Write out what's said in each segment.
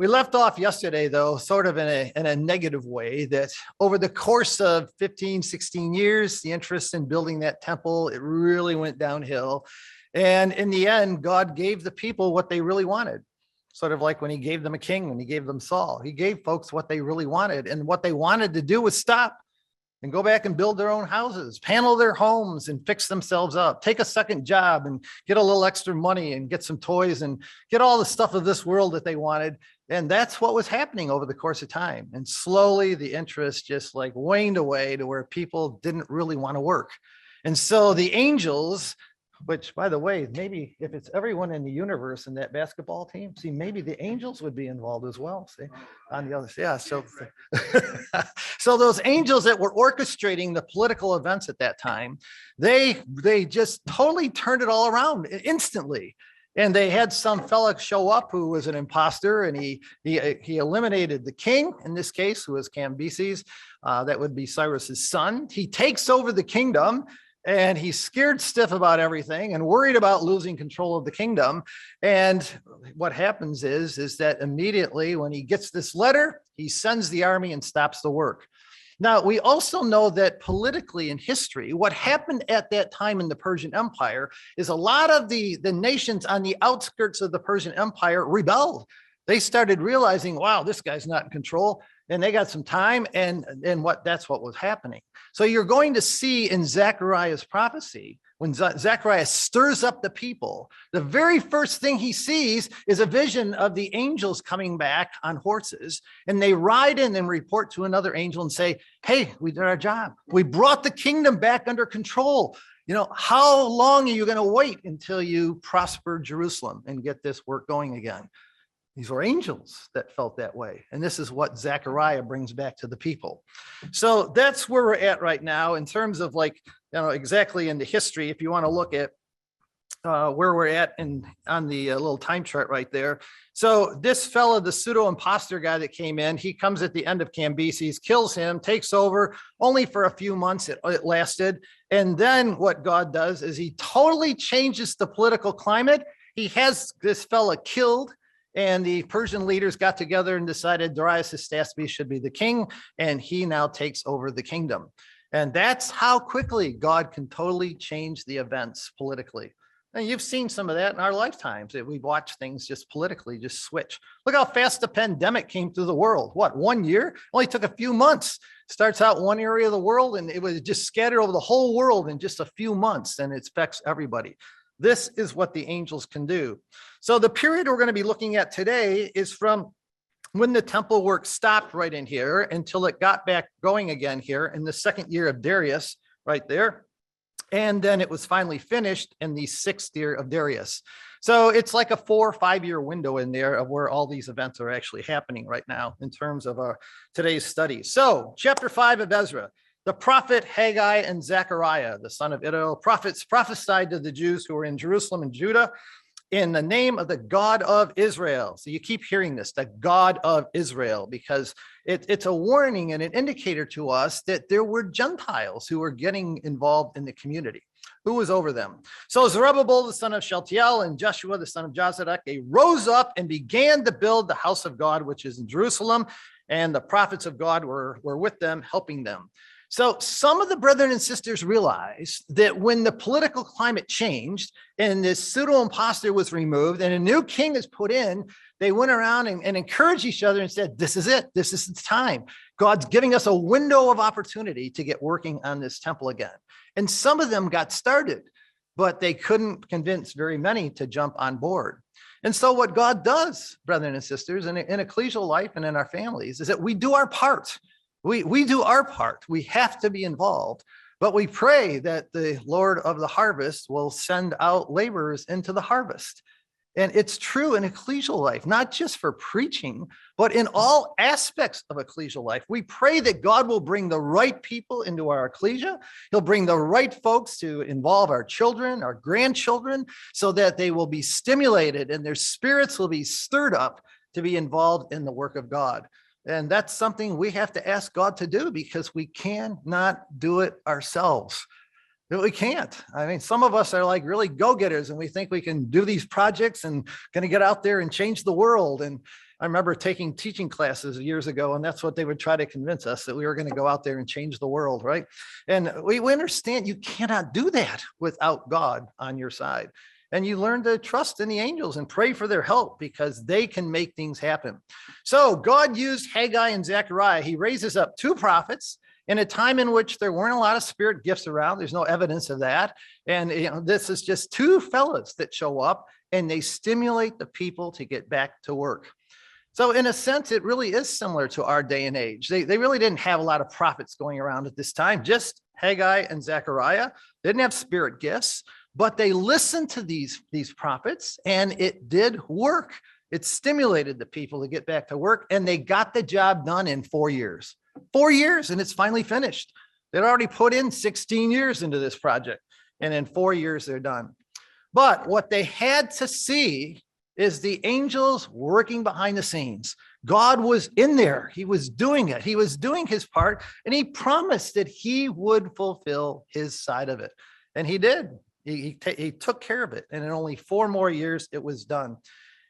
we left off yesterday, though, sort of in a negative way, that over the course of 15, 16 years, the interest in building that temple, it really went downhill. And in the end, God gave the people what they really wanted. Sort of like when he gave them a king, when he gave them Saul, he gave folks what they really wanted. And what they wanted to do was stop and go back and build their own houses, panel their homes and fix themselves up, take a second job and get a little extra money and get some toys and get all the stuff of this world that they wanted. And that's what was happening over the course of time. And slowly the interest just like waned away to where people didn't really want to work. And so the angels, which, by the way, maybe if it's everyone in the universe in that basketball team, see, maybe the angels would be involved as well. See, on the other, yeah. So, so those angels that were orchestrating the political events at that time, they just totally turned it all around instantly. And they had some fella show up who was an imposter, and he eliminated the king, in this case, who was Cambyses. That would be Cyrus's son. He takes over the kingdom. And he's scared stiff about everything and worried about losing control of the kingdom. And what happens is that immediately when he gets this letter, he sends the army and stops the work. Now, we also know that politically in history, what happened at that time in the Persian Empire is a lot of the nations on the outskirts of the Persian Empire rebelled. They started realizing, wow, this guy's not in control. And they got some time, and that's what was happening. So you're going to see in Zechariah's prophecy, when Zechariah stirs up the people, the very first thing he sees is a vision of the angels coming back on horses, and they ride in and report to another angel and say, hey, we did our job. We brought the kingdom back under control. You know, how long are you going to wait until you prosper Jerusalem and get this work going again? These were angels that felt that way. And this is what Zechariah brings back to the people. So that's where we're at right now in terms of exactly in the history, if you want to look at where we're at on the little time chart right there. So this fella, the pseudo imposter guy that came in, he comes at the end of Cambyses, kills him, takes over only for a few months it lasted. And then what God does is he totally changes the political climate. He has this fella killed. And the Persian leaders got together and decided Darius Hystaspes should be the king, and he now takes over the kingdom. And that's how quickly God can totally change the events politically. And you've seen some of that in our lifetimes, that we've watched things just politically just switch. Look how fast the pandemic came through the world. What, 1 year? Only took a few months. Starts out one area of the world, and it was just scattered over the whole world in just a few months, and it affects everybody. This is what the angels can do. So the period we're going to be looking at today is from when the temple work stopped right in here until it got back going again here in the second year of Darius, right there. And then it was finally finished in the 6th year of Darius. So it's like a 4 or 5 year window in there of where all these events are actually happening right now in terms of today's study. So chapter 5 of Ezra. The prophet Haggai and Zechariah, the son of Iddo, prophets prophesied to the Jews who were in Jerusalem and Judah in the name of the God of Israel. So you keep hearing this, the God of Israel, because it's a warning and an indicator to us that there were Gentiles who were getting involved in the community. Who was over them? So Zerubbabel, the son of Shealtiel, and Joshua, the son of Jozadak, they rose up and began to build the house of God, which is in Jerusalem, and the prophets of God were with them, helping them. So some of the brethren and sisters realized that when the political climate changed and this pseudo imposter was removed and a new king is put in, they went around and encouraged each other and said, this is it. This is the time. God's giving us a window of opportunity to get working on this temple again. And some of them got started, but they couldn't convince very many to jump on board. And so what God does, brethren and sisters, in ecclesial life and in our families, is that we do our part. We do our part. We have to be involved, but we pray that the Lord of the harvest will send out laborers into the harvest. And it's true in ecclesial life, not just for preaching, but in all aspects of ecclesial life. We pray that God will bring the right people into our ecclesia. He'll bring the right folks to involve our children, our grandchildren, so that they will be stimulated and their spirits will be stirred up to be involved in the work of God. And that's something we have to ask God to do because we cannot do it ourselves. We can't. I mean, some of us are like really go-getters and we think we can do these projects and going to get out there and change the world. And I remember taking teaching classes years ago, and that's what they would try to convince us, that we were going to go out there and change the world, right? And we understand you cannot do that without God on your side. And you learn to trust in the angels and pray for their help because they can make things happen. So God used Haggai and Zechariah. He raises up two prophets in a time in which there weren't a lot of spirit gifts around. There's no evidence of that. And this is just two fellas that show up and they stimulate the people to get back to work. So in a sense, it really is similar to our day and age. They really didn't have a lot of prophets going around at this time, just Haggai and Zechariah. They didn't have spirit gifts, but they listened to these prophets and it did work. It stimulated the people to get back to work and they got the job done in 4 years. 4 years and it's finally finished. They'd already put in 16 years into this project and in 4 years they're done. But what they had to see is the angels working behind the scenes. God was in there. He was doing it. He was doing his part and he promised that he would fulfill his side of it. And he did. He took care of it. And in only 4 more years, it was done.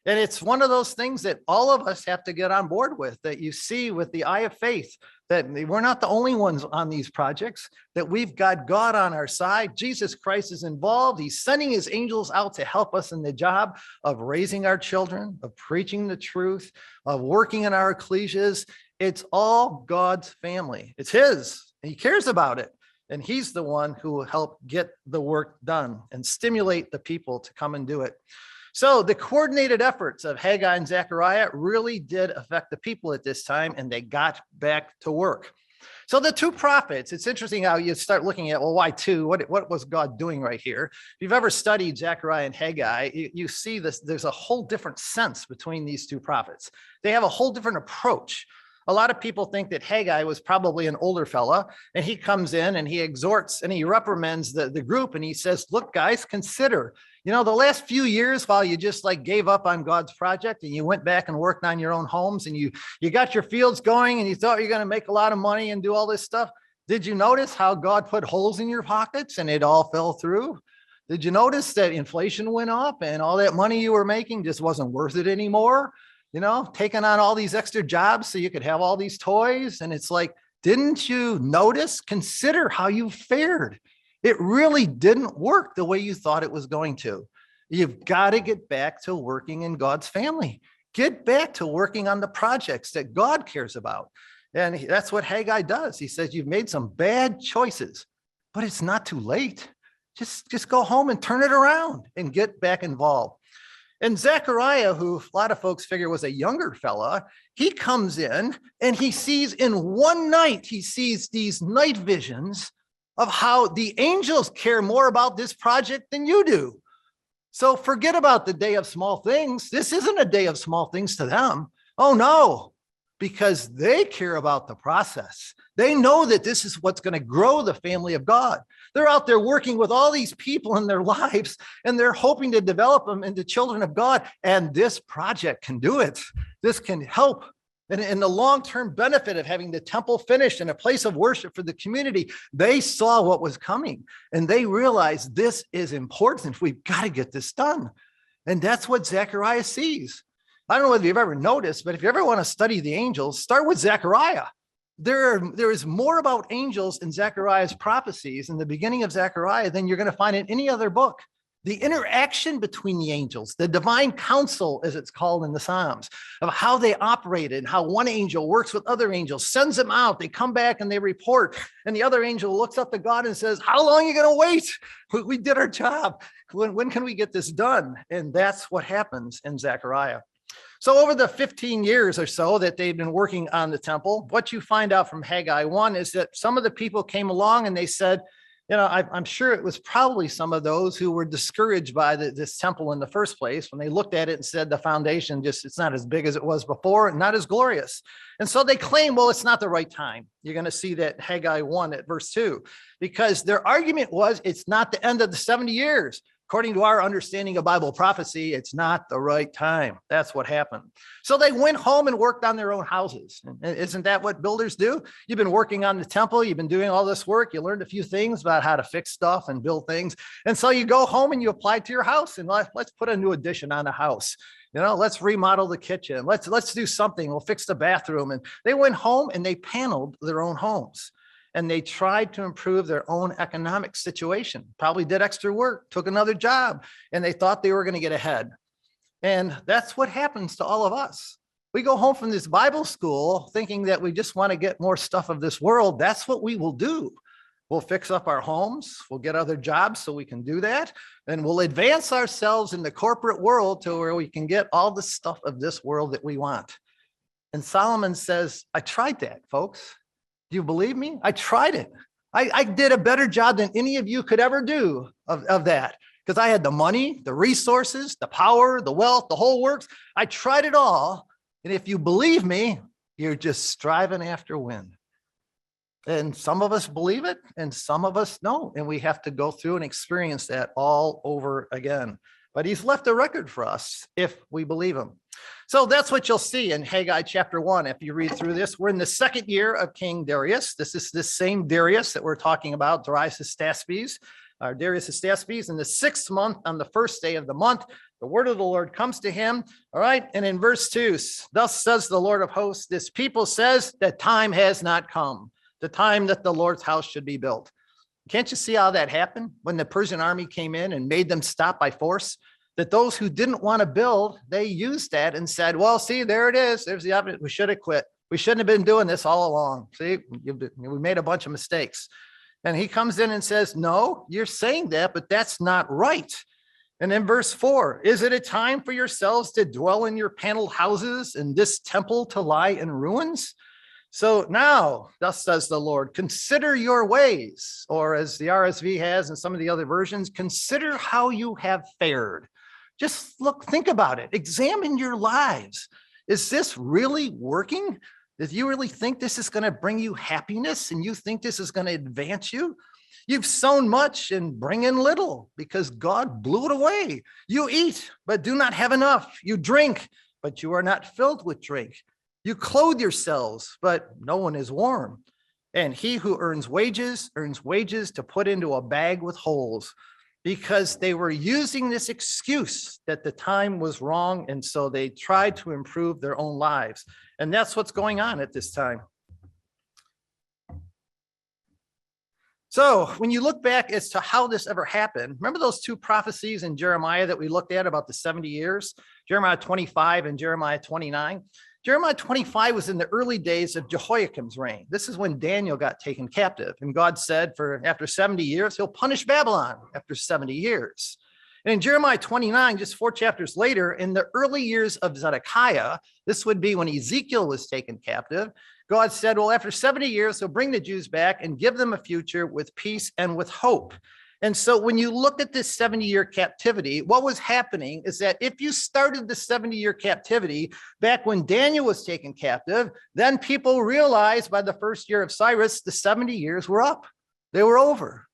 And it's one of those things that all of us have to get on board with, that you see with the eye of faith, that we're not the only ones on these projects, that we've got God on our side. Jesus Christ is involved. He's sending his angels out to help us in the job of raising our children, of preaching the truth, of working in our ecclesias. It's all God's family. It's his. He cares about it. And he's the one who will help get the work done and stimulate the people to come and do it. So the coordinated efforts of Haggai and Zechariah really did affect the people at this time, and they got back to work. So the two prophets, it's interesting how you start looking at, well, why two? What was God doing right here? If you've ever studied Zechariah and Haggai, you see this, there's a whole different sense between these two prophets. They have a whole different approach. A lot of people think that Haggai was probably an older fella, and he comes in and he exhorts and he reprimands the group and he says, look, guys, consider, the last few years while you just like gave up on God's project and you went back and worked on your own homes and you got your fields going and you thought you're going to make a lot of money and do all this stuff. Did you notice how God put holes in your pockets and it all fell through? Did you notice that inflation went up and all that money you were making just wasn't worth it anymore? Taking on all these extra jobs so you could have all these toys. And it's like, didn't you notice? Consider how you fared. It really didn't work the way you thought it was going to. You've got to get back to working in God's family. Get back to working on the projects that God cares about. And that's what Haggai does. He says, you've made some bad choices, but it's not too late. Just go home and turn it around and get back involved. And Zechariah, who a lot of folks figure was a younger fella, he comes in and he sees in one night, he sees these night visions of how the angels care more about this project than you do. So forget about the day of small things. This isn't a day of small things to them. Oh no, because they care about the process. They know that this is what's going to grow the family of God. They're out there working with all these people in their lives, and they're hoping to develop them into children of God. And this project can do it. This can help. And the long-term benefit of having the temple finished and a place of worship for the community, they saw what was coming, and they realized this is important. We've got to get this done. And that's what Zechariah sees. I don't know whether you've ever noticed, but if you ever want to study the angels, start with Zechariah. There is more about angels in Zechariah's prophecies in the beginning of Zechariah than you're going to find in any other book. The interaction between the angels, the divine council, as it's called in the Psalms, of how they operated, how one angel works with other angels, sends them out, they come back and they report, and the other angel looks up to God and says, how long are you going to wait? We did our job. When can we get this done? And that's what happens in Zechariah. So over the 15 years or so that they've been working on the temple, what you find out from Haggai 1 is that some of the people came along and they said, I'm sure it was probably some of those who were discouraged by this temple in the first place when they looked at it and said the foundation it's not as big as it was before and not as glorious. And so they claim, well, it's not the right time. You're going to see that in Haggai 1 at verse 2, because their argument was it's not the end of the 70 years. According to our understanding of Bible prophecy, it's not the right time. That's what happened. So they went home and worked on their own houses. And isn't that what builders do? You've been working on the temple. You've been doing all this work. You learned a few things about how to fix stuff and build things. And so you go home and you apply to your house and let's put a new addition on the house. Let's remodel the kitchen. Let's do something. We'll fix the bathroom. And they went home and they paneled their own homes. And they tried to improve their own economic situation, probably did extra work, took another job, and they thought they were going to get ahead. And that's what happens to all of us. We go home from this Bible school thinking that we just want to get more stuff of this world. That's what we will do. We'll fix up our homes. We'll get other jobs so we can do that. And we'll advance ourselves in the corporate world to where we can get all the stuff of this world that we want. And Solomon says, I tried that, folks. Do you believe me? I tried it. I did a better job than any of you could ever do of that, because I had the money, the resources, the power, the wealth, the whole works. I tried it all. And if you believe me, you're just striving after wind. And some of us believe it and some of us don't. And we have to go through and experience that all over again. But he's left a record for us if we believe him. So that's what you'll see in Haggai chapter 1. If you read through this, we're in the second year of King Darius. This is the same Darius that we're talking about, Darius Hystaspes, in the 6th month, on the 1st day of the month, the word of the Lord comes to him. All right. And in verse 2, thus says the Lord of hosts, this people says that time has not come, the time that the Lord's house should be built. Can't you see how that happened when the Persian army came in and made them stop by force? That those who didn't want to build, they used that and said, well, see, there it is. There's the evidence. We should have quit. We shouldn't have been doing this all along. See, we made a bunch of mistakes. And he comes in and says, no, you're saying that, but that's not right. And in verse 4, is it a time for yourselves to dwell in your paneled houses and this temple to lie in ruins? So now, thus says the Lord, consider your ways, or as the RSV has and some of the other versions, consider how you have fared. Just think about it. Examine your lives. Is this really working? Do you really think this is going to bring you happiness and you think this is going to advance you? You've sown much and bring in little because God blew it away. You eat, but do not have enough. You drink, but you are not filled with drink. You clothe yourselves, but no one is warm. And he who earns wages to put into a bag with holes, because they were using this excuse that the time was wrong. And so they tried to improve their own lives. And that's what's going on at this time. So when you look back as to how this ever happened, remember those two prophecies in Jeremiah that we looked at about the 70 years, Jeremiah 25 and Jeremiah 29. Jeremiah 25 was in the early days of Jehoiakim's reign. This is when Daniel got taken captive. And God said after 70 years, he'll punish Babylon after 70 years. And in Jeremiah 29, just 4 chapters later, in the early years of Zedekiah, this would be when Ezekiel was taken captive, God said, well, after 70 years, he'll bring the Jews back and give them a future with peace and with hope. And so when you look at this 70-year captivity, what was happening is that if you started the 70-year captivity back when Daniel was taken captive, then people realized by the first year of Cyrus, the 70 years were up. They were over.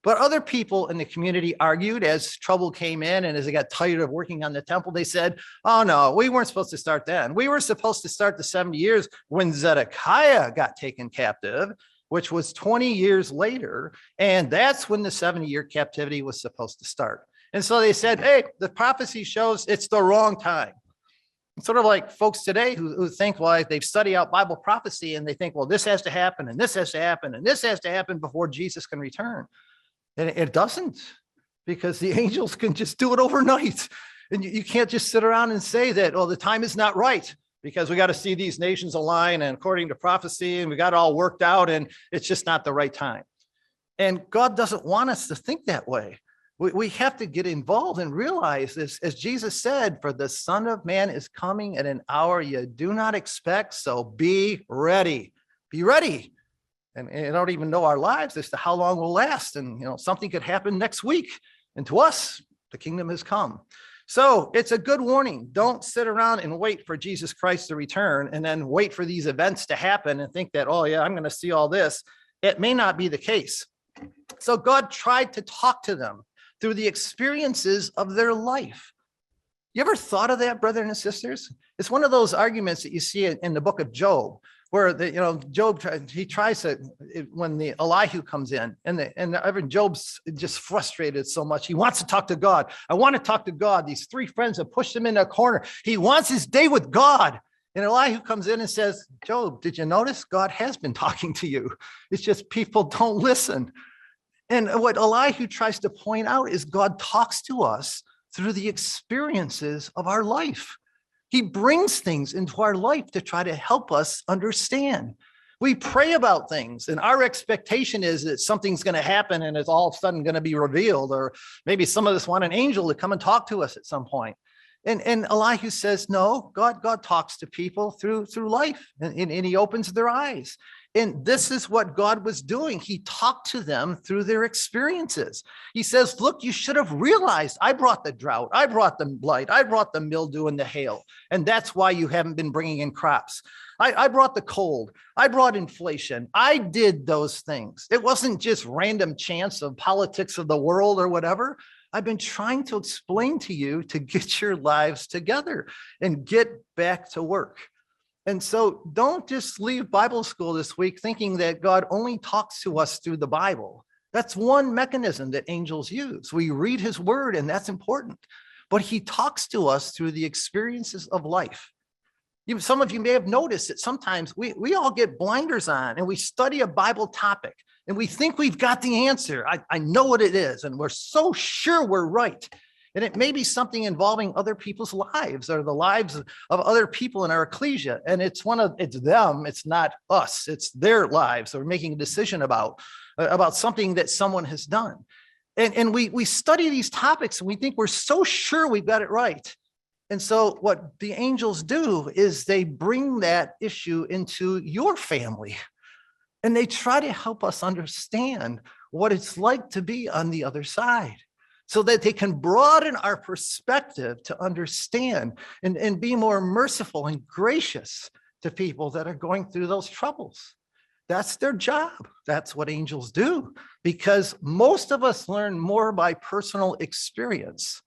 But other people in the community argued as trouble came in and as they got tired of working on the temple, they said, oh, no, we weren't supposed to start then. We were supposed to start the 70 years when Zedekiah got taken captive, which was 20 years later. And that's when the 70-year captivity was supposed to start. And so they said, hey, the prophecy shows it's the wrong time. It's sort of like folks today who think, well, they've studied out Bible prophecy and they think, well, this has to happen and this has to happen and this has to happen before Jesus can return. And it doesn't, because the angels can just do it overnight. And you can't just sit around and say that, well, the time is not right because we got to see these nations align and according to prophecy and we got it all worked out and it's just not the right time. And God doesn't want us to think that way. We have to get involved and realize this, as Jesus said, for the Son of Man is coming at an hour you do not expect. So be ready. Be ready. And I don't even know our lives as to how long we'll last. And, something could happen next week. And to us, the kingdom has come. So it's a good warning. Don't sit around and wait for Jesus Christ to return and then wait for these events to happen and think that, oh, yeah, I'm going to see all this. It may not be the case. So God tried to talk to them through the experiences of their life. You ever thought of that, brothers and sisters? It's one of those arguments that you see in the book of Job, where Job, he tries to, when the Elihu comes in and Job's just frustrated so much. He wants to talk to God. I want to talk to God. These three friends have pushed him in a corner. He wants his day with God. And Elihu comes in and says, Job, did you notice God has been talking to you? It's just people don't listen. And what Elihu tries to point out is God talks to us through the experiences of our life. He brings things into our life to try to help us understand. We pray about things, and our expectation is that something's going to happen and it's all of a sudden going to be revealed, or maybe some of us want an angel to come and talk to us at some point. And Elihu says, no, God talks to people through life, and he opens their eyes. And this is what God was doing. He talked to them through their experiences. He says, look, you should have realized I brought the drought. I brought the blight. I brought the mildew and the hail. And that's why you haven't been bringing in crops. I brought the cold. I brought inflation. I did those things. It wasn't just random chance of politics of the world or whatever. I've been trying to explain to you to get your lives together and get back to work. And so don't just leave Bible school this week thinking that God only talks to us through the Bible. That's one mechanism that angels use. We read his word, and that's important. But he talks to us through the experiences of life. Some of you may have noticed that sometimes we all get blinders on and we study a Bible topic and we think we've got the answer. I know what it is, and we're so sure we're right. And it may be something involving other people's lives or the lives of other people in our ecclesia. And it's them, it's not us, it's their lives that we're making a decision about something that someone has done. And we study these topics and we think we're so sure we've got it right. And so what the angels do is they bring that issue into your family, and they try to help us understand what it's like to be on the other side, so that they can broaden our perspective to understand and be more merciful and gracious to people that are going through those troubles. That's their job. That's what angels do, because most of us learn more by personal experience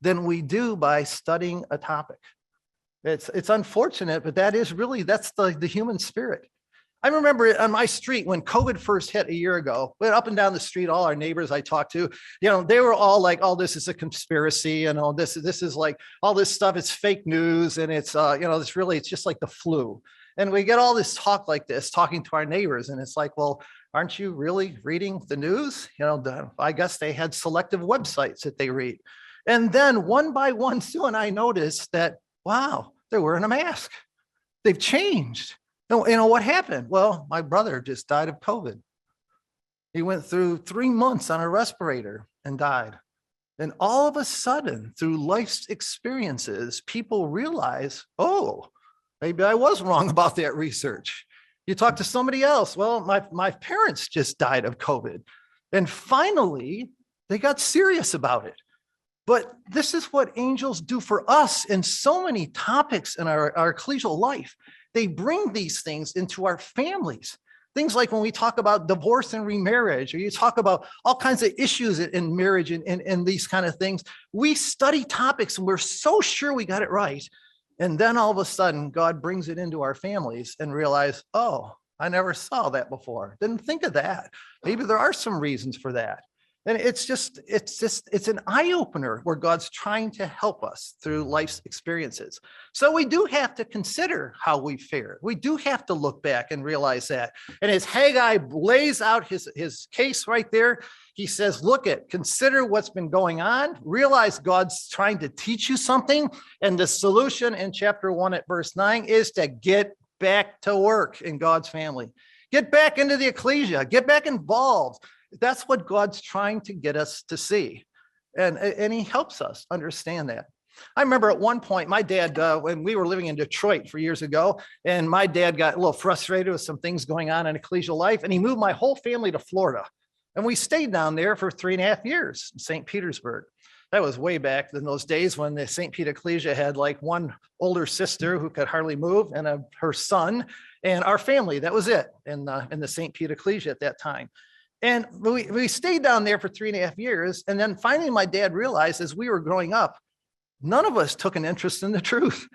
than we do by studying a topic. It's unfortunate, but that's the human spirit. I remember on my street when COVID first hit a year ago, went up and down the street, all our neighbors I talked to, they were all like, oh, this is a conspiracy, and this is like, all this stuff is fake news, and it's just like the flu. And we get all this talk like this, talking to our neighbors, and it's like, well, aren't you really reading the news? I guess they had selective websites that they read. And then one by one, Sue and I noticed that, wow, they're wearing a mask. They've changed. What happened? Well, my brother just died of COVID. He went through 3 months on a respirator and died. And all of a sudden, through life's experiences, people realize, oh, maybe I was wrong about that research. You talk to somebody else. Well, my parents just died of COVID. And finally, they got serious about it. But this is what angels do for us in so many topics in our ecclesial life. They bring these things into our families. Things like when we talk about divorce and remarriage, or you talk about all kinds of issues in marriage and these kind of things. We study topics and we're so sure we got it right. And then all of a sudden, God brings it into our families and realize, oh, I never saw that before. Didn't think of that. Maybe there are some reasons for that. And it's an eye opener where God's trying to help us through life's experiences. So we do have to consider how we fare. We do have to look back and realize that. And as Haggai lays out his case right there, he says, consider what's been going on, realize God's trying to teach you something. And the solution in chapter 1 at verse 9 is to get back to work in God's family. Get back into the ecclesia, get back involved. That's what God's trying to get us to see. And he helps us understand that. I remember at one point, my dad, when we were living in Detroit for years ago, and my dad got a little frustrated with some things going on in ecclesial life, and he moved my whole family to Florida. And we stayed down there for 3.5 years in St. Petersburg. That was way back in those days when the St. Pete Ecclesia had like one older sister who could hardly move and her son and our family. That was it in the St. Pete Ecclesia at that time. And we stayed down there for 3.5 years. And then finally, my dad realized as we were growing up, none of us took an interest in the truth.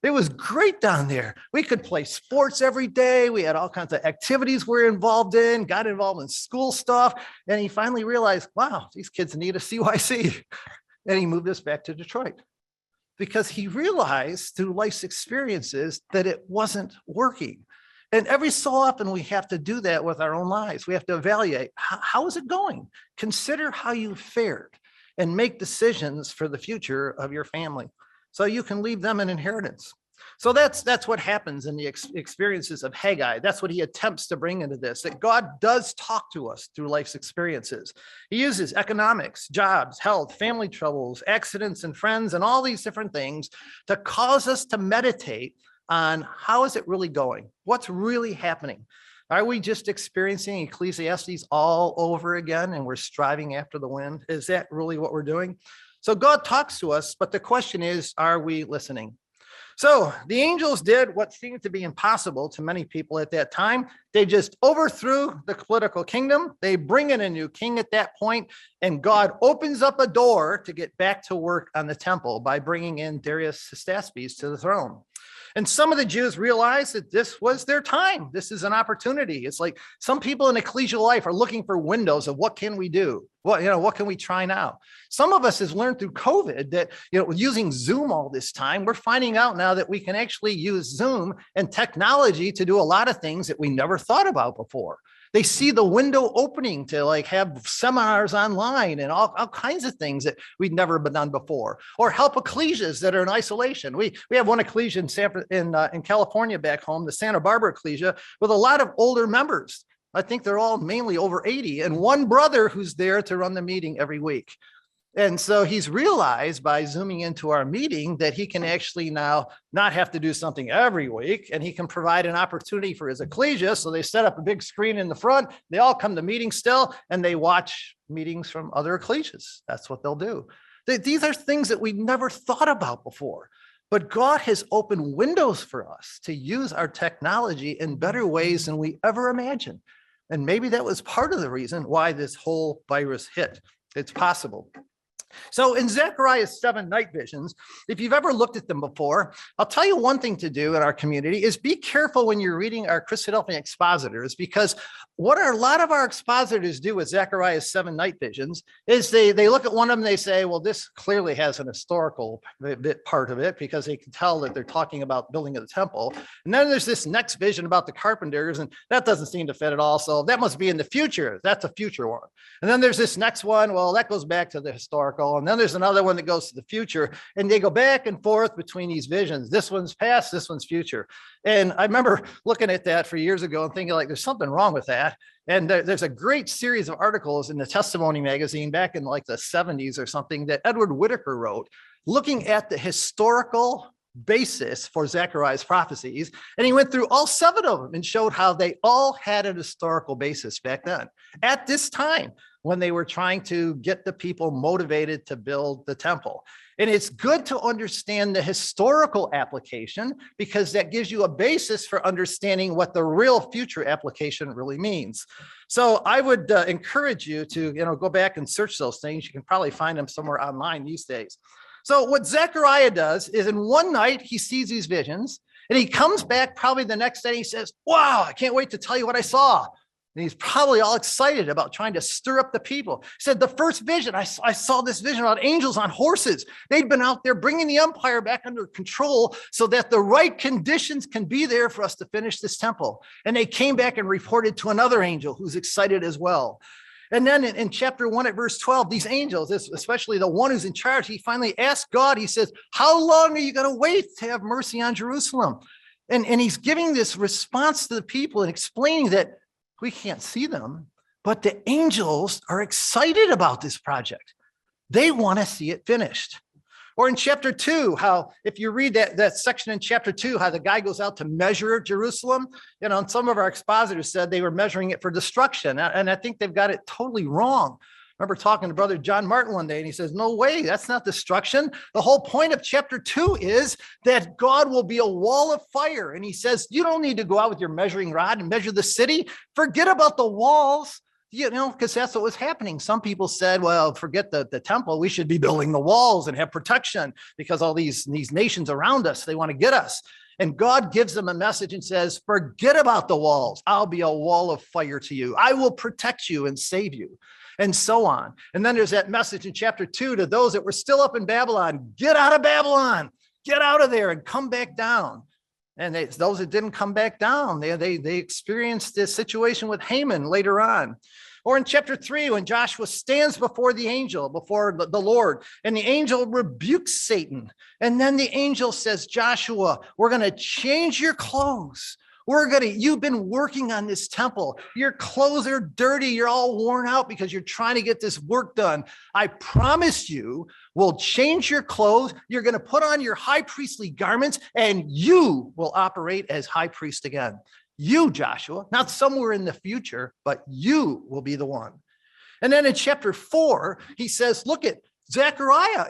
It was great down there. We could play sports every day. We had all kinds of activities we were involved in, got involved in school stuff. And he finally realized, wow, these kids need a CYC. And he moved us back to Detroit because he realized through life's experiences that it wasn't working. And every so often we have to do that with our own lives. We have to evaluate, how is it going? Consider how you fared and make decisions for the future of your family, so you can leave them an inheritance. So that's what happens in the experiences of Haggai. That's what he attempts to bring into this, that God does talk to us through life's experiences. He uses economics, jobs, health, family troubles, accidents, and friends, and all these different things to cause us to meditate on how is it really going? What's really happening? Are we just experiencing Ecclesiastes all over again and we're striving after the wind? Is that really what we're doing? So God talks to us, but the question is, are we listening? So the angels did what seemed to be impossible to many people at that time. They just overthrew the political kingdom. They bring in a new king at that point, and God opens up a door to get back to work on the temple by bringing in Darius Hystaspes to the throne. And some of the Jews realized that this was their time. This is an opportunity. It's like some people in ecclesial life are looking for windows of what can we do? What can we try now? Some of us has learned through COVID that, using Zoom all this time, we're finding out now that we can actually use Zoom and technology to do a lot of things that we never thought about before. They see the window opening to have seminars online and all kinds of things that we'd never been done before, or help ecclesias that are in isolation. We have one ecclesia in California back home, the Santa Barbara ecclesia, with a lot of older members. I think they're all mainly over 80, and one brother who's there to run the meeting every week. And so he's realized by zooming into our meeting that he can actually now not have to do something every week, and he can provide an opportunity for his ecclesia. So they set up a big screen in the front. They all come to meetings still, and they watch meetings from other ecclesias. That's what they'll do. These are things that we never thought about before. But God has opened windows for us to use our technology in better ways than we ever imagined. And maybe that was part of the reason why this whole virus hit. It's possible. So in Zechariah's 7 night visions, if you've ever looked at them before, I'll tell you one thing to do in our community is be careful when you're reading our Christadelphian expositors, because what a lot of our expositors do with Zechariah's 7 night visions is they look at one of them and they say, well, this clearly has an historical bit part of it, because they can tell that they're talking about building of the temple. And then there's this next vision about the carpenters, and that doesn't seem to fit at all. So that must be in the future. That's a future one. And then there's this next one. Well, that goes back to the historical. And then there's another one that goes to the future, and they go back and forth between these visions. This one's past, this one's future. And I remember looking at that for years ago and thinking there's something wrong with that. And there's a great series of articles in the Testimony magazine back in the 70s or something that Edward Whitaker wrote, looking at the historical basis for Zechariah's prophecies. And he went through all 7 of them and showed how they all had a historical basis back then at this time, when they were trying to get the people motivated to build the temple. And it's good to understand the historical application, because that gives you a basis for understanding what the real future application really means. So I would encourage you to go back and search those things. You can probably find them somewhere online these days. So what Zechariah does is, in one night, he sees these visions, and he comes back probably the next day. He says, wow, I can't wait to tell you what I saw. And he's probably all excited about trying to stir up the people. He said, the first vision, I saw this vision about angels on horses. They'd been out there bringing the empire back under control so that the right conditions can be there for us to finish this temple. And they came back and reported to another angel who's excited as well. And then in chapter 1 at verse 12, these angels, especially the one who's in charge, he finally asked God, he says, how long are you going to wait to have mercy on Jerusalem? And he's giving this response to the people and explaining that we can't see them, but the angels are excited about this project. They want to see it finished. Or in chapter 2, how if you read that section in chapter 2, how the guy goes out to measure Jerusalem, and some of our expositors said they were measuring it for destruction. And I think they've got it totally wrong. I remember talking to Brother John Martin one day, and he says, no way, that's not destruction. The whole point of chapter 2 is that God will be a wall of fire. And he says, you don't need to go out with your measuring rod and measure the city. Forget about the walls. because that's what was happening. Some people said, well, forget the temple. We should be building the walls and have protection because all these nations around us, they want to get us. And God gives them a message and says, forget about the walls. I'll be a wall of fire to you. I will protect you and save you, and so on. And then there's that message in chapter 2 to those that were still up in Babylon, get out of Babylon, get out of there and come back down. And those that didn't come back down, they experienced this situation with Haman later on. Or in chapter 3, when Joshua stands before the angel, before the Lord, and the angel rebukes Satan. And then the angel says, Joshua, we're going to change your clothes. You've been working on this temple. Your clothes are dirty. You're all worn out because you're trying to get this work done. I promise you, we'll change your clothes. You're going to put on your high priestly garments and you will operate as high priest again. You, Joshua, not somewhere in the future, but you will be the one. And then in chapter 4, he says, look at Zechariah.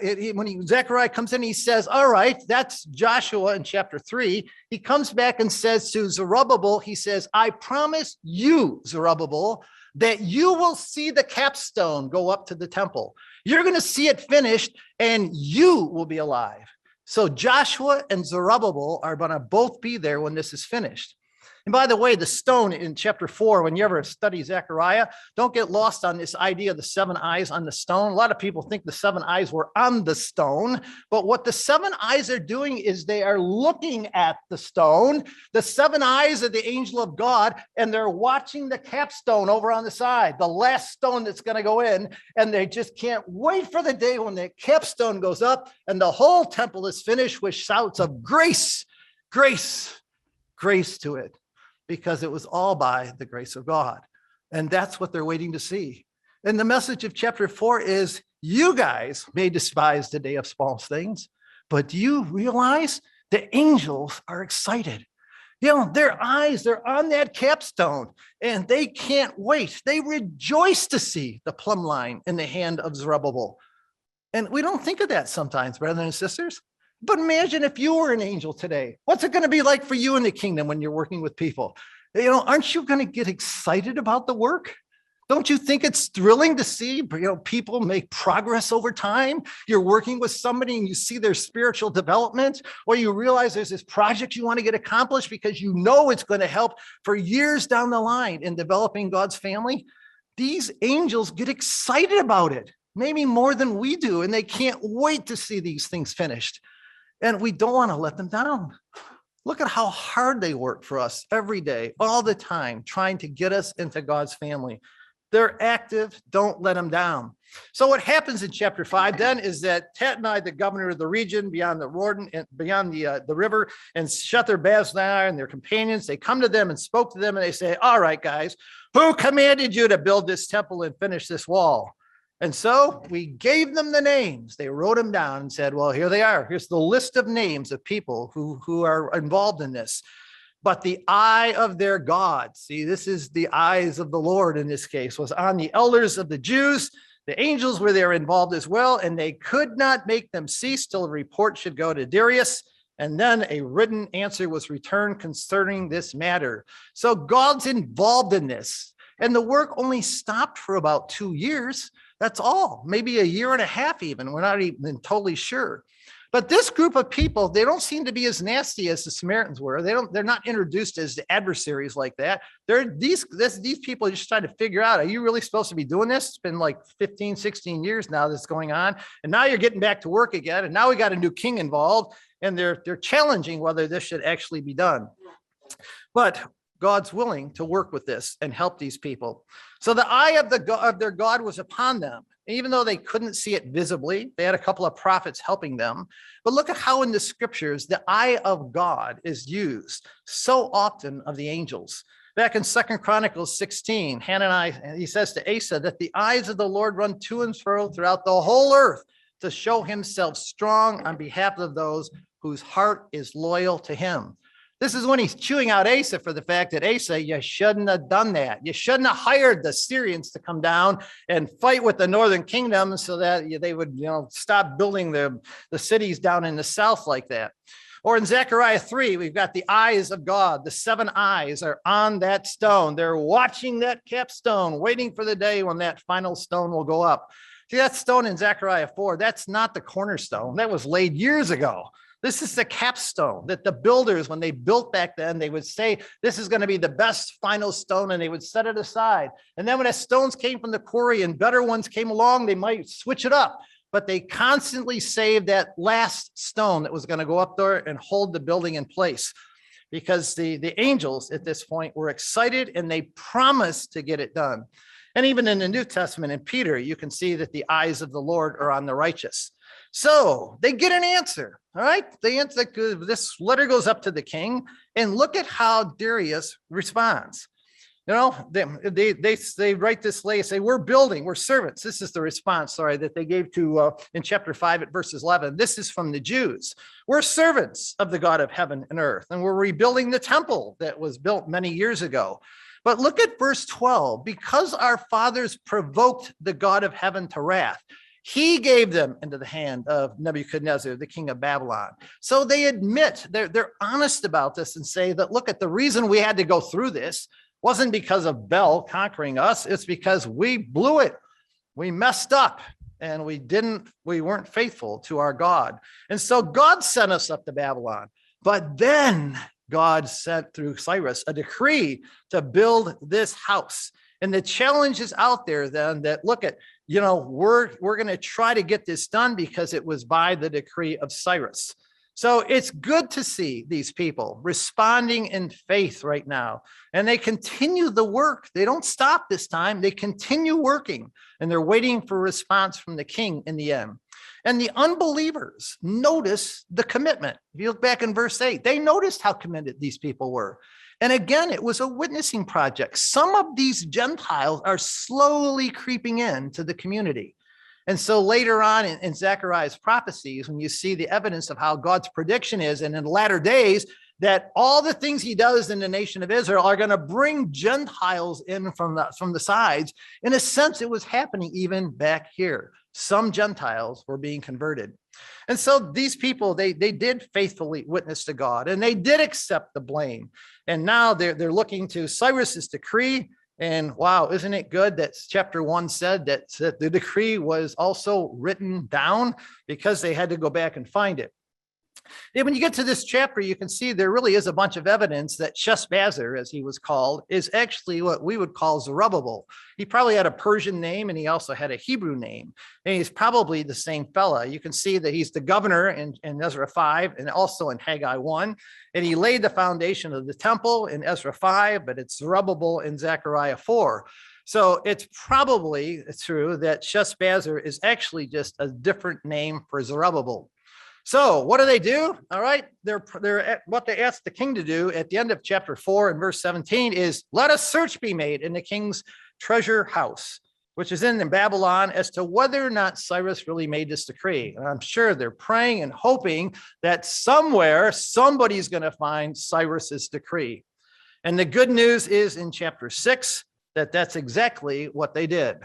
Zechariah comes in, he says, all right, that's Joshua in chapter 3. He comes back and says to Zerubbabel, he says, I promise you, Zerubbabel, that you will see the capstone go up to the temple. You're going to see it finished and you will be alive. So Joshua and Zerubbabel are going to both be there when this is finished. And by the way, the stone in chapter 4, when you ever study Zechariah, don't get lost on this idea of the 7 eyes on the stone. A lot of people think the 7 eyes were on the stone, but what the 7 eyes are doing is they are looking at the stone, the 7 eyes of the angel of God, and they're watching the capstone over on the side, the last stone that's going to go in, and they just can't wait for the day when the capstone goes up and the whole temple is finished with shouts of grace, grace, grace to it. Because it was all by the grace of God. And that's what they're waiting to see. And the message of chapter 4 is, you guys may despise the day of small things, but do you realize the angels are excited? Their eyes, they're on that capstone and they can't wait. They rejoice to see the plumb line in the hand of Zerubbabel. And we don't think of that sometimes, brothers and sisters. But imagine if you were an angel today. What's it going to be like for you in the kingdom when you're working with people? Aren't you going to get excited about the work? Don't you think it's thrilling to see, people make progress over time? You're working with somebody and you see their spiritual development, or you realize there's this project you want to get accomplished because you know it's going to help for years down the line in developing God's family. These angels get excited about it, maybe more than we do, and they can't wait to see these things finished. And we don't want to let them down. Look at how hard they work for us every day, all the time, trying to get us into God's family. They're active. Don't let them down. So what happens in chapter 5 then is that Tatnai, the governor of the region beyond the Jordan and beyond the river, and Shethar-Boznai and their companions, they come to them and spoke to them and they say, all right, guys, who commanded you to build this temple and finish this wall? And so we gave them the names. They wrote them down and said, well, here they are. Here's the list of names of people who are involved in this. But the eye of their God, see, this is the eyes of the Lord in this case, was on the elders of the Jews. The angels were there involved as well, and they could not make them cease till a report should go to Darius. And then a written answer was returned concerning this matter. So God's involved in this. And the work only stopped for about 2 years. That's all, maybe a year and a half even. We're not even totally sure. But this group of people, they don't seem to be as nasty as the Samaritans were. They're not introduced as the adversaries like that. These people are just trying to figure out, are you really supposed to be doing this? It's been like 15, 16 years now that's going on. And now you're getting back to work again. And now we got a new king involved. And they're challenging whether this should actually be done. But God's willing to work with this and help these people. So the eye of their God was upon them. Even though they couldn't see it visibly, they had a couple of prophets helping them. But look at how in the scriptures, the eye of God is used so often of the angels. Back in 2 Chronicles 16, Hananiah, he says to Asa that the eyes of the Lord run to and fro throughout the whole earth to show himself strong on behalf of those whose heart is loyal to him. This is when he's chewing out Asa for the fact that Asa, you shouldn't have done that. You shouldn't have hired the Syrians to come down and fight with the northern kingdom so that they would, stop building the cities down in the south like that. Or in Zechariah 3, we've got the eyes of God. The 7 eyes are on that stone. They're watching that capstone, waiting for the day when that final stone will go up. See, that stone in Zechariah 4, that's not the cornerstone. That was laid years ago. This is the capstone that the builders, when they built back then, they would say, this is going to be the best final stone, and they would set it aside. And then when the stones came from the quarry and better ones came along, they might switch it up. But they constantly saved that last stone that was going to go up there and hold the building in place, because the angels at this point were excited and they promised to get it done. And even in the New Testament, in Peter, you can see that the eyes of the Lord are on the righteous. So they get an answer, all right? The answer, this letter goes up to the king, and look at how Darius responds. You know, they write this letter, say, we're building, we're servants. This is the response, that they gave to in chapter 5 at verses 11. This is from the Jews. We're servants of the God of heaven and earth, and we're rebuilding the temple that was built many years ago. But look at verse 12. Because our fathers provoked the God of heaven to wrath, he gave them into the hand of Nebuchadnezzar, the king of Babylon. So they admit, they're honest about this and say that, look, at the reason we had to go through this wasn't because of Bel conquering us. It's because we blew it. We messed up, and we weren't faithful to our God. And so God sent us up to Babylon. But then God sent through Cyrus a decree to build this house. And the challenge is out there then that, look at, we're going to try to get this done because it was by the decree of Cyrus. So it's good to see these people responding in faith right now. And they continue the work. They don't stop this time. They continue working, and they're waiting for a response from the king in the end. And the unbelievers notice the commitment. If you look back in verse 8, they noticed how committed these people were. And again, it was a witnessing project. Some of these Gentiles are slowly creeping into the community. And so later on in Zechariah's prophecies, when you see the evidence of how God's prediction is, and in latter days, that all the things he does in the nation of Israel are going to bring Gentiles in from the sides. In a sense, it was happening even back here. Some Gentiles were being converted. And so these people, they did faithfully witness to God, and they did accept the blame. And now they're looking to Cyrus's decree. And wow, isn't it good that chapter 1 said that the decree was also written down, because they had to go back and find it. And when you get to this chapter, you can see there really is a bunch of evidence that Sheshbazzar, as he was called, is actually what we would call Zerubbabel. He probably had a Persian name, and he also had a Hebrew name. And he's probably the same fella. You can see that he's the governor in Ezra 5 and also in Haggai 1. And he laid the foundation of the temple in Ezra 5, but it's Zerubbabel in Zechariah 4. So it's probably true that Sheshbazzar is actually just a different name for Zerubbabel. So what do? All right, what they asked the king to do at the end of chapter 4 and verse 17 is, let a search be made in the king's treasure house, which is in Babylon, as to whether or not Cyrus really made this decree. And I'm sure they're praying and hoping that somewhere somebody's going to find Cyrus's decree. And the good news is in chapter 6 that that's exactly what they did.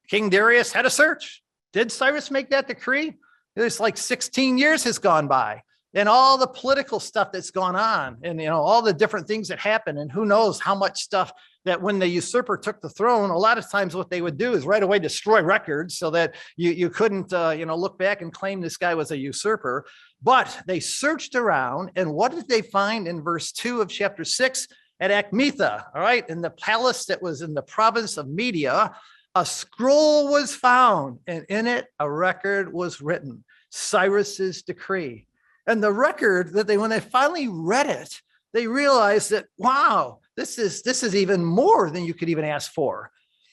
King Darius had a search. Did Cyrus make that decree? It's like 16 years has gone by, and all the political stuff that's gone on, and all the different things that happen, and who knows how much stuff that when the usurper took the throne, a lot of times what they would do is right away destroy records so that you couldn't look back and claim this guy was a usurper. But they searched around, and what did they find in verse 2 of chapter 6 at Achmetha? All right, in the palace that was in the province of Media, a scroll was found, and in it a record was written, Cyrus's decree. And the record that when they finally read it, they realized that, wow, this is even more than you could even ask for.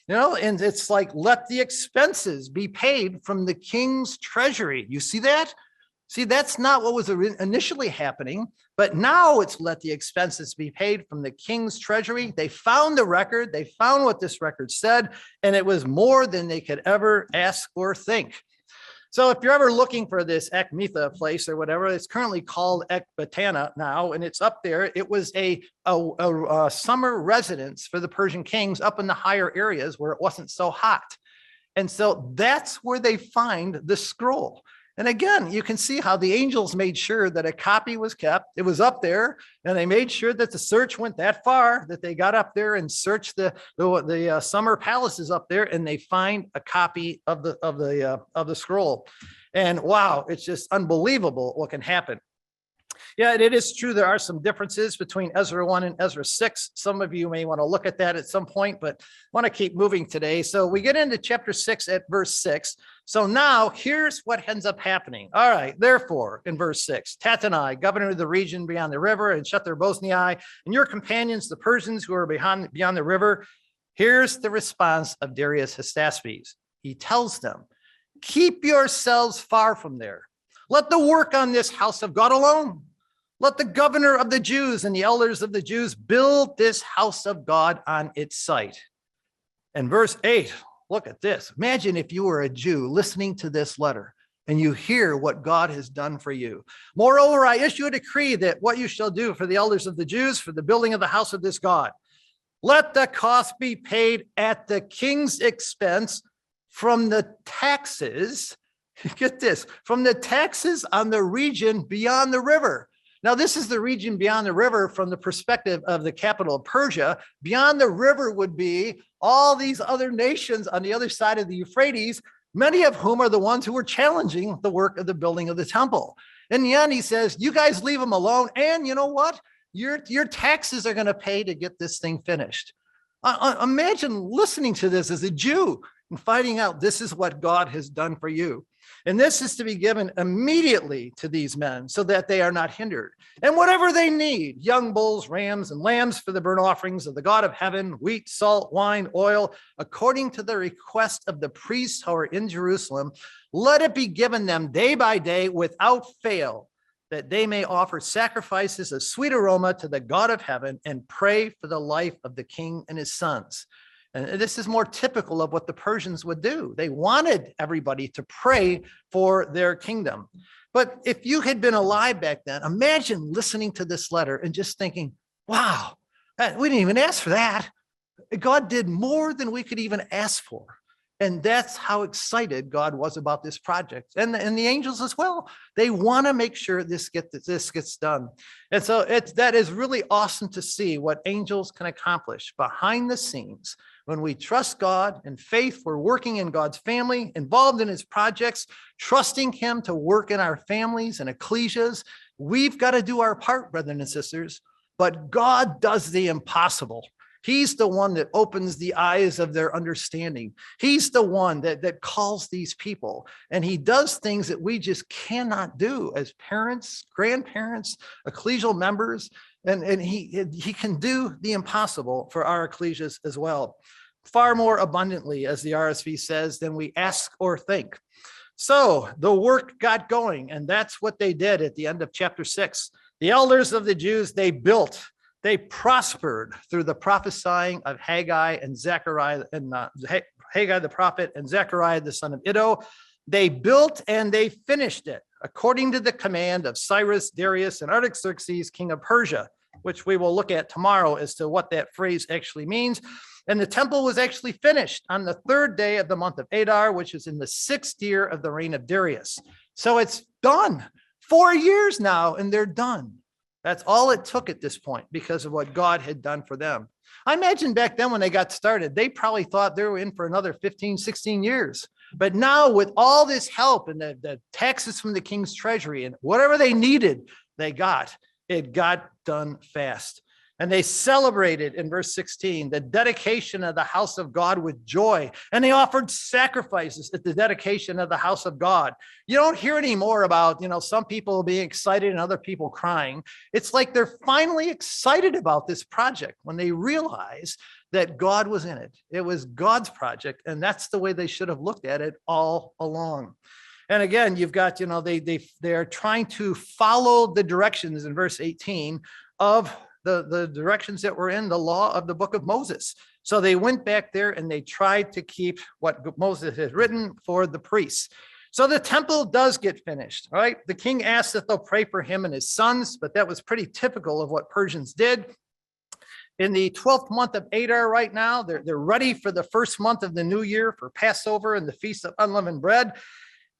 And it's like, let the expenses be paid from the king's treasury. You see that? See, that's not what was initially happening, but now it's let the expenses be paid from the king's treasury. They found the record. They found what this record said, and it was more than they could ever ask or think. So if you're ever looking for this Achmetha place or whatever, it's currently called Ecbatana now, and it's up there. It was a summer residence for the Persian kings up in the higher areas where it wasn't so hot. And so that's where they find the scroll. And again, you can see how the angels made sure that a copy was kept. It was up there, and they made sure that the search went that far that they got up there and searched the summer palaces up there, and they find a copy of the scroll. And wow, it's just unbelievable what can happen. Yeah, it is true. There are some differences between Ezra 1 and Ezra 6. Some of you may want to look at that at some point, but I want to keep moving today. So we get into chapter 6 at verse 6. So now here's what ends up happening. All right, therefore, in verse 6, Tattenai, governor of the region beyond the river, and Shether-Boznai, and your companions, the Persians who are beyond the river. Here's the response of Darius Hystaspes. He tells them, keep yourselves far from there. Let the work on this house of God alone. Let the governor of the Jews and the elders of the Jews build this house of God on its site. And verse 8, look at this. Imagine if you were a Jew listening to this letter and you hear what God has done for you. Moreover, I issue a decree that what you shall do for the elders of the Jews for the building of the house of this God. Let the cost be paid at the king's expense from the taxes. Get this, from the taxes on the region beyond the river. Now, this is the region beyond the river from the perspective of the capital of Persia. Beyond the river would be all these other nations on the other side of the Euphrates, many of whom are the ones who were challenging the work of the building of the temple. In the end, he says, you guys leave them alone. And you know what? Your taxes are going to pay to get this thing finished. Imagine listening to this as a Jew and finding out this is what God has done for you. And this is to be given immediately to these men so that they are not hindered. And whatever they need, young bulls, rams, and lambs for the burnt offerings of the God of heaven, wheat, salt, wine, oil, according to the request of the priests who are in Jerusalem, let it be given them day by day without fail, that they may offer sacrifices of sweet aroma to the God of heaven and pray for the life of the king and his sons. And this is more typical of what the Persians would do. They wanted everybody to pray for their kingdom. But if you had been alive back then, imagine listening to this letter and just thinking, wow, we didn't even ask for that. God did more than we could even ask for. And that's how excited God was about this project. And the angels as well. They want to make sure this gets done. And so that is really awesome to see what angels can accomplish behind the scenes. When we trust God in faith, we're working in God's family, involved in his projects, trusting him to work in our families and ecclesias. We've got to do our part, brethren and sisters, but God does the impossible. He's the one that opens the eyes of their understanding. He's the one that calls these people, and he does things that we just cannot do as parents, grandparents, ecclesial members, and he can do the impossible for our ecclesias as well. Far more abundantly, as the RSV says, than we ask or think. So the work got going, and that's what they did at the end of chapter 6. The elders of the Jews, they built. They prospered through the prophesying of Haggai and Zechariah, and Haggai the prophet and Zechariah the son of Iddo. They built and they finished it according to the command of Cyrus, Darius, and Artaxerxes, king of Persia, which we will look at tomorrow as to what that phrase actually means. And the temple was actually finished on the 3rd day of the month of Adar, which is in the 6th year of the reign of Darius. So it's done. 4 years now, and they're done. That's all it took at this point because of what God had done for them. I imagine back then when they got started, they probably thought they were in for another 15, 16 years. But now with all this help and the taxes from the king's treasury and whatever they needed, it got done fast. And they celebrated in verse 16, the dedication of the house of God with joy. And they offered sacrifices at the dedication of the house of God. You don't hear any more about, some people being excited and other people crying. It's like they're finally excited about this project when they realize that God was in it. It was God's project. And that's the way they should have looked at it all along. And again, you've got, they're trying to follow the directions in verse 18 of the directions that were in the law of the book of Moses. So they went back there and they tried to keep what Moses had written for the priests. So the temple does get finished, right? The king asked that they'll pray for him and his sons, but that was pretty typical of what Persians did. In the 12th month of Adar right now, they're ready for the first month of the new year for Passover and the Feast of Unleavened Bread.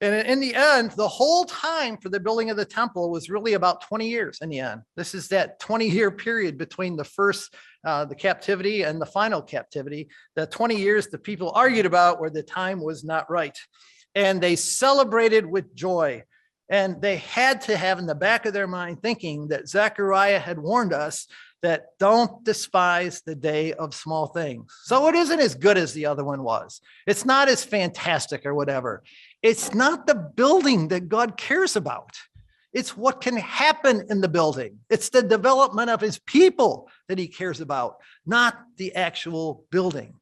And in the end, the whole time for the building of the temple was really about 20 years in the end. This is that 20-year period between the first, the captivity and the final captivity. The 20 years the people argued about where the time was not right. And they celebrated with joy. And they had to have in the back of their mind thinking that Zechariah had warned us that don't despise the day of small things. So it isn't as good as the other one was. It's not as fantastic or whatever. It's not the building that God cares about. It's what can happen in the building. It's the development of his people that he cares about, not the actual building.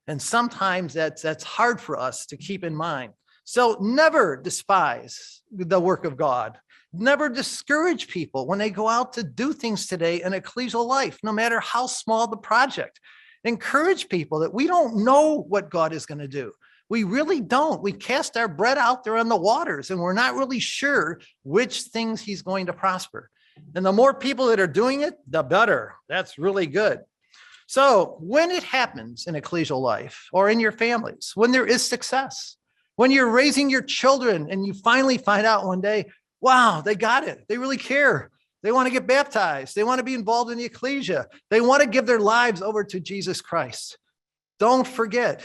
And sometimes that's hard for us to keep in mind. So never despise the work of God. Never discourage people when they go out to do things today in ecclesial life, no matter how small the project. Encourage people that we don't know what God is going to do. We really don't. We cast our bread out there on the waters, and we're not really sure which things he's going to prosper. And the more people that are doing it, the better. That's really good. So when it happens in ecclesial life or in your families, when there is success, when you're raising your children and you finally find out one day, wow, they got it. They really care. They want to get baptized. They want to be involved in the ecclesia. They want to give their lives over to Jesus Christ. Don't forget,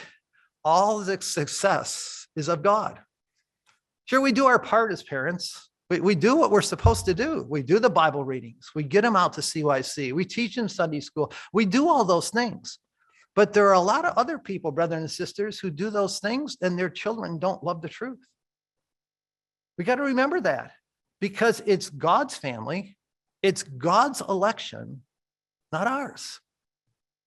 all the success is of God. Sure, we do our part as parents. We do what we're supposed to do. We do the Bible readings. We get them out to CYC. We teach in Sunday school. We do all those things. But there are a lot of other people, brothers and sisters, who do those things and their children don't love the truth. We got to remember that because it's God's family. It's God's election, not ours.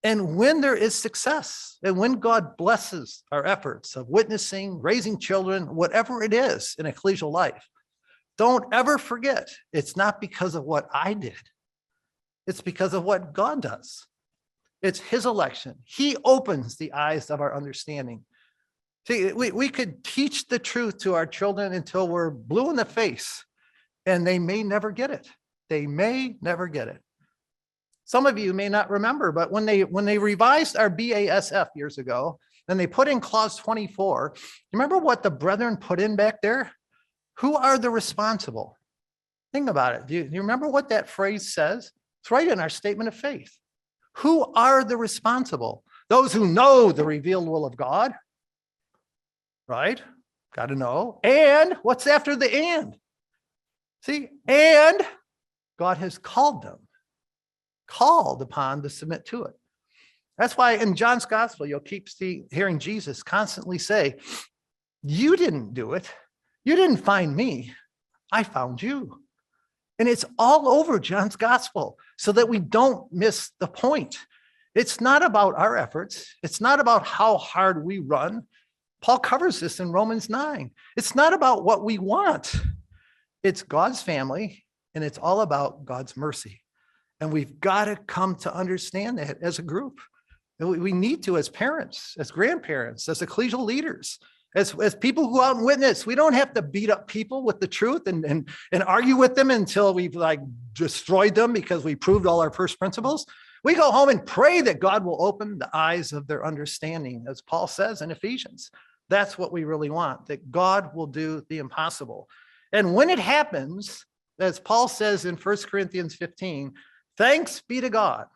And when there is success and when God blesses our efforts of witnessing, raising children, whatever it is in ecclesial life, don't ever forget it's not because of what I did. It's because of what God does. It's his election. He opens the eyes of our understanding. See, we could teach the truth to our children until we're blue in the face, and they may never get it. They may never get it. Some of you may not remember, but when they revised our BASF years ago, and they put in clause 24, you remember what the brethren put in back there? Who are the responsible? Think about it. Do you remember what that phrase says? It's right in our statement of faith. Who are the responsible? Those who know the revealed will of God, right? Got to know. And what's after the and? See, and God has called them, called upon to submit to it. That's why in John's gospel, you'll keep hearing Jesus constantly say, you didn't do it. You didn't find me. I found you. And it's all over John's gospel so that we don't miss the point. It's not about our efforts. It's not about how hard we run. Paul covers this in Romans 9. It's not about what we want. It's God's family, and it's all about God's mercy. And we've got to come to understand that as a group. And we need to as parents, as grandparents, as ecclesial leaders, as people who out and witness. We don't have to beat up people with the truth and argue with them until we've like destroyed them because we proved all our first principles. We go home and pray that God will open the eyes of their understanding, as Paul says in Ephesians. That's what we really want, that God will do the impossible. And when it happens, as Paul says in 1 Corinthians 15, thanks be to God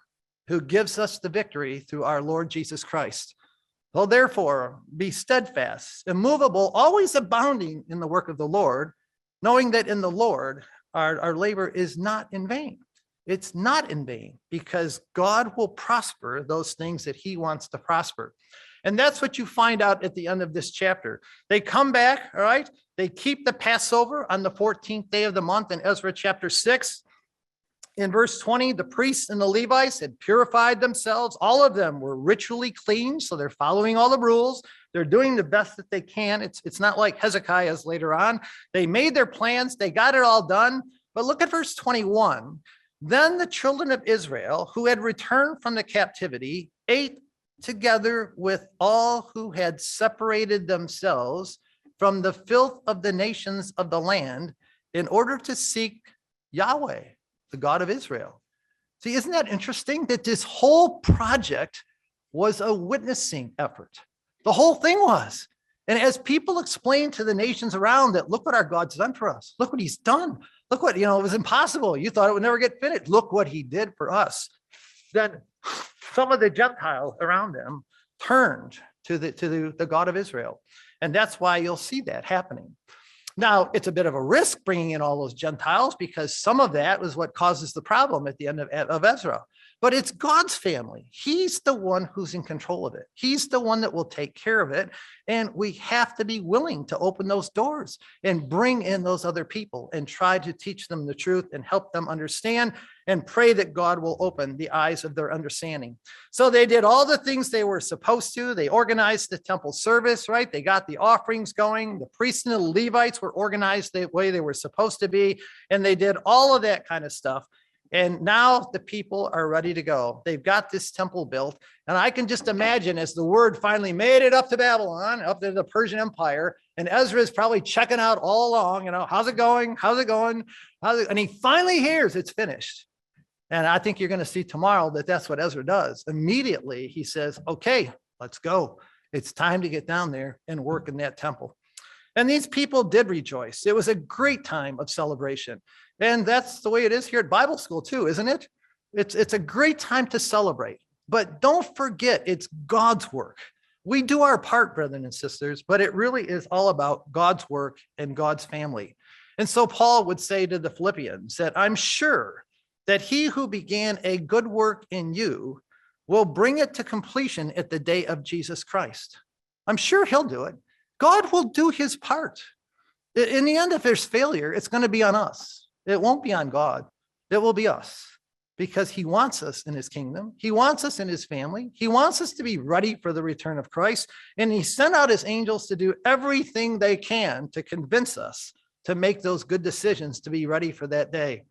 who gives us the victory through our Lord Jesus Christ. So therefore, be steadfast, immovable, always abounding in the work of the Lord, knowing that in the Lord, our labor is not in vain. It's not in vain because God will prosper those things that he wants to prosper. And that's what you find out at the end of this chapter. They come back, all right? They keep the Passover on the 14th day of the month in Ezra chapter 6. In verse 20, the priests and the Levites had purified themselves. All of them were ritually clean, so they're following all the rules. They're doing the best that they can. It's not like Hezekiah's later on. They made their plans. They got it all done. But look at verse 21. Then the children of Israel, who had returned from the captivity, ate together with all who had separated themselves from the filth of the nations of the land in order to seek Yahweh, the God of Israel. See, isn't that interesting that this whole project was a witnessing effort? The whole thing was. And as people explain to the nations around that, look what our God's done for us. Look what he's done. Look what, it was impossible. You thought it would never get finished. Look what he did for us. Then some of the Gentiles around them turned to the God of Israel. And that's why you'll see that happening. Now, it's a bit of a risk bringing in all those Gentiles because some of that was what causes the problem at the end of Ezra. But it's God's family. He's the one who's in control of it. He's the one that will take care of it. And we have to be willing to open those doors and bring in those other people and try to teach them the truth and help them understand and pray that God will open the eyes of their understanding. So they did all the things they were supposed to. They organized the temple service, right? They got the offerings going. The priests and the Levites were organized the way they were supposed to be. And they did all of that kind of stuff. And now the people are ready to go. They've got this temple built. And I can just imagine as the word finally made it up to Babylon, up to the Persian Empire, and Ezra is probably checking out all along, how's it going? How's it going? And he finally hears it's finished. And I think you're going to see tomorrow that that's what Ezra does. Immediately, he says, okay, let's go. It's time to get down there and work in that temple. And these people did rejoice. It was a great time of celebration. And that's the way it is here at Bible school too, isn't it? It's a great time to celebrate. But don't forget, it's God's work. We do our part, brethren and sisters, but it really is all about God's work and God's family. And so Paul would say to the Philippians that I'm sure that he who began a good work in you will bring it to completion at the day of Jesus Christ. I'm sure he'll do it. God will do his part. In the end, if there's failure, it's going to be on us. It won't be on God. It will be us because he wants us in his kingdom. He wants us in his family. He wants us to be ready for the return of Christ. And he sent out his angels to do everything they can to convince us to make those good decisions to be ready for that day.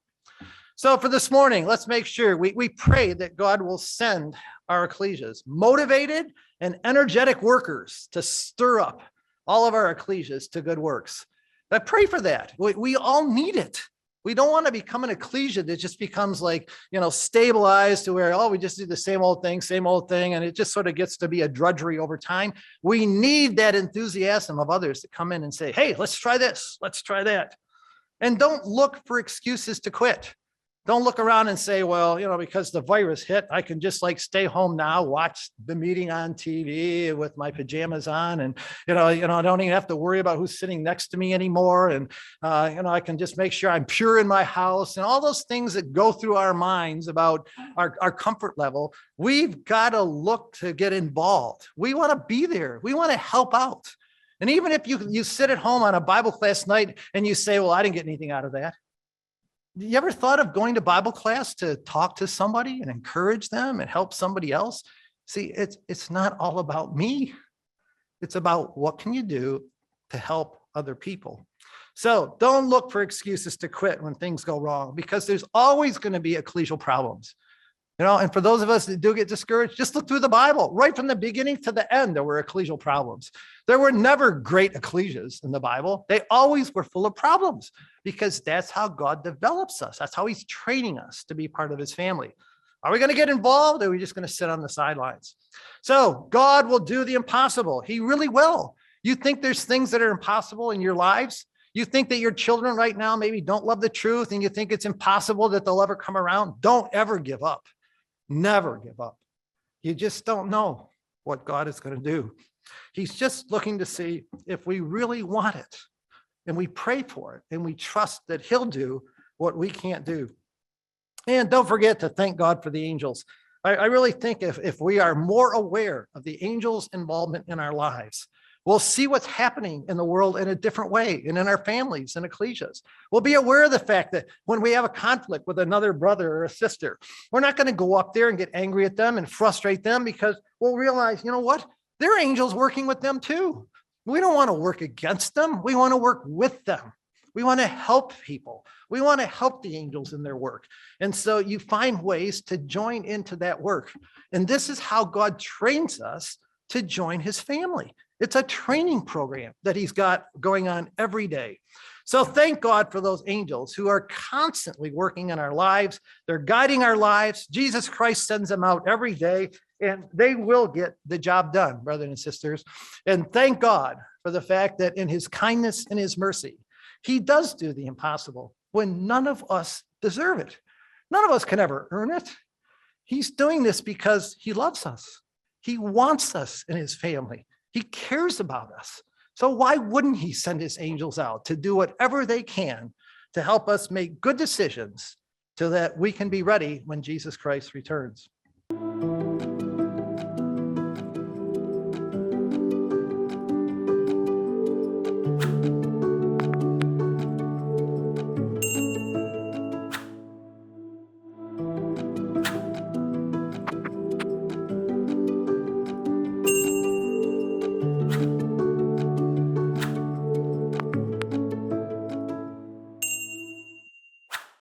So for this morning, let's make sure we pray that God will send our ecclesias, motivated and energetic workers to stir up all of our ecclesias to good works. I pray for that. We all need it. We don't want to become an ecclesia that just becomes like, stabilized to where, we just do the same old thing. And it just sort of gets to be a drudgery over time. We need that enthusiasm of others to come in and say, hey, let's try this. Let's try that. And don't look for excuses to quit. Don't look around and say, well, because the virus hit, I can just stay home now, watch the meeting on TV with my pajamas on. And, I don't even have to worry about who's sitting next to me anymore. And, I can just make sure I'm pure in my house and all those things that go through our minds about our comfort level. We've got to look to get involved. We want to be there. We want to help out. And even if you sit at home on a Bible class night and you say, well, I didn't get anything out of that. You ever thought of going to Bible class to talk to somebody and encourage them and help somebody else? See, it's not all about me. It's about what can you do to help other people. So don't look for excuses to quit when things go wrong, because there's always going to be ecclesial problems. And for those of us that do get discouraged, just look through the Bible. Right from the beginning to the end, there were ecclesial problems. There were never great ecclesias in the Bible. They always were full of problems because that's how God develops us. That's how he's training us to be part of his family. Are we going to get involved, or are we just going to sit on the sidelines? So God will do the impossible. He really will. You think there's things that are impossible in your lives? You think that your children right now maybe don't love the truth and you think it's impossible that they'll ever come around? Don't ever give up. Never give up. You just don't know what God is going to do. He's just looking to see if we really want it, and we pray for it, and we trust that he'll do what we can't do. And don't forget to thank God for the angels. I really think if we are more aware of the angels' involvement in our lives, we'll see what's happening in the world in a different way and in our families and ecclesias. We'll be aware of the fact that when we have a conflict with another brother or a sister, we're not going to go up there and get angry at them and frustrate them, because we'll realize, you know what? They're angels working with them too. We don't want to work against them. We want to work with them. We want to help people. We want to help the angels in their work. And so you find ways to join into that work. And this is how God trains us to join his family. It's a training program that he's got going on every day. So thank God for those angels who are constantly working in our lives. They're guiding our lives. Jesus Christ sends them out every day, and they will get the job done, brothers and sisters. And thank God for the fact that in his kindness and his mercy, he does do the impossible when none of us deserve it. None of us can ever earn it. He's doing this because he loves us. He wants us in his family. He cares about us. So why wouldn't he send his angels out to do whatever they can to help us make good decisions so that we can be ready when Jesus Christ returns?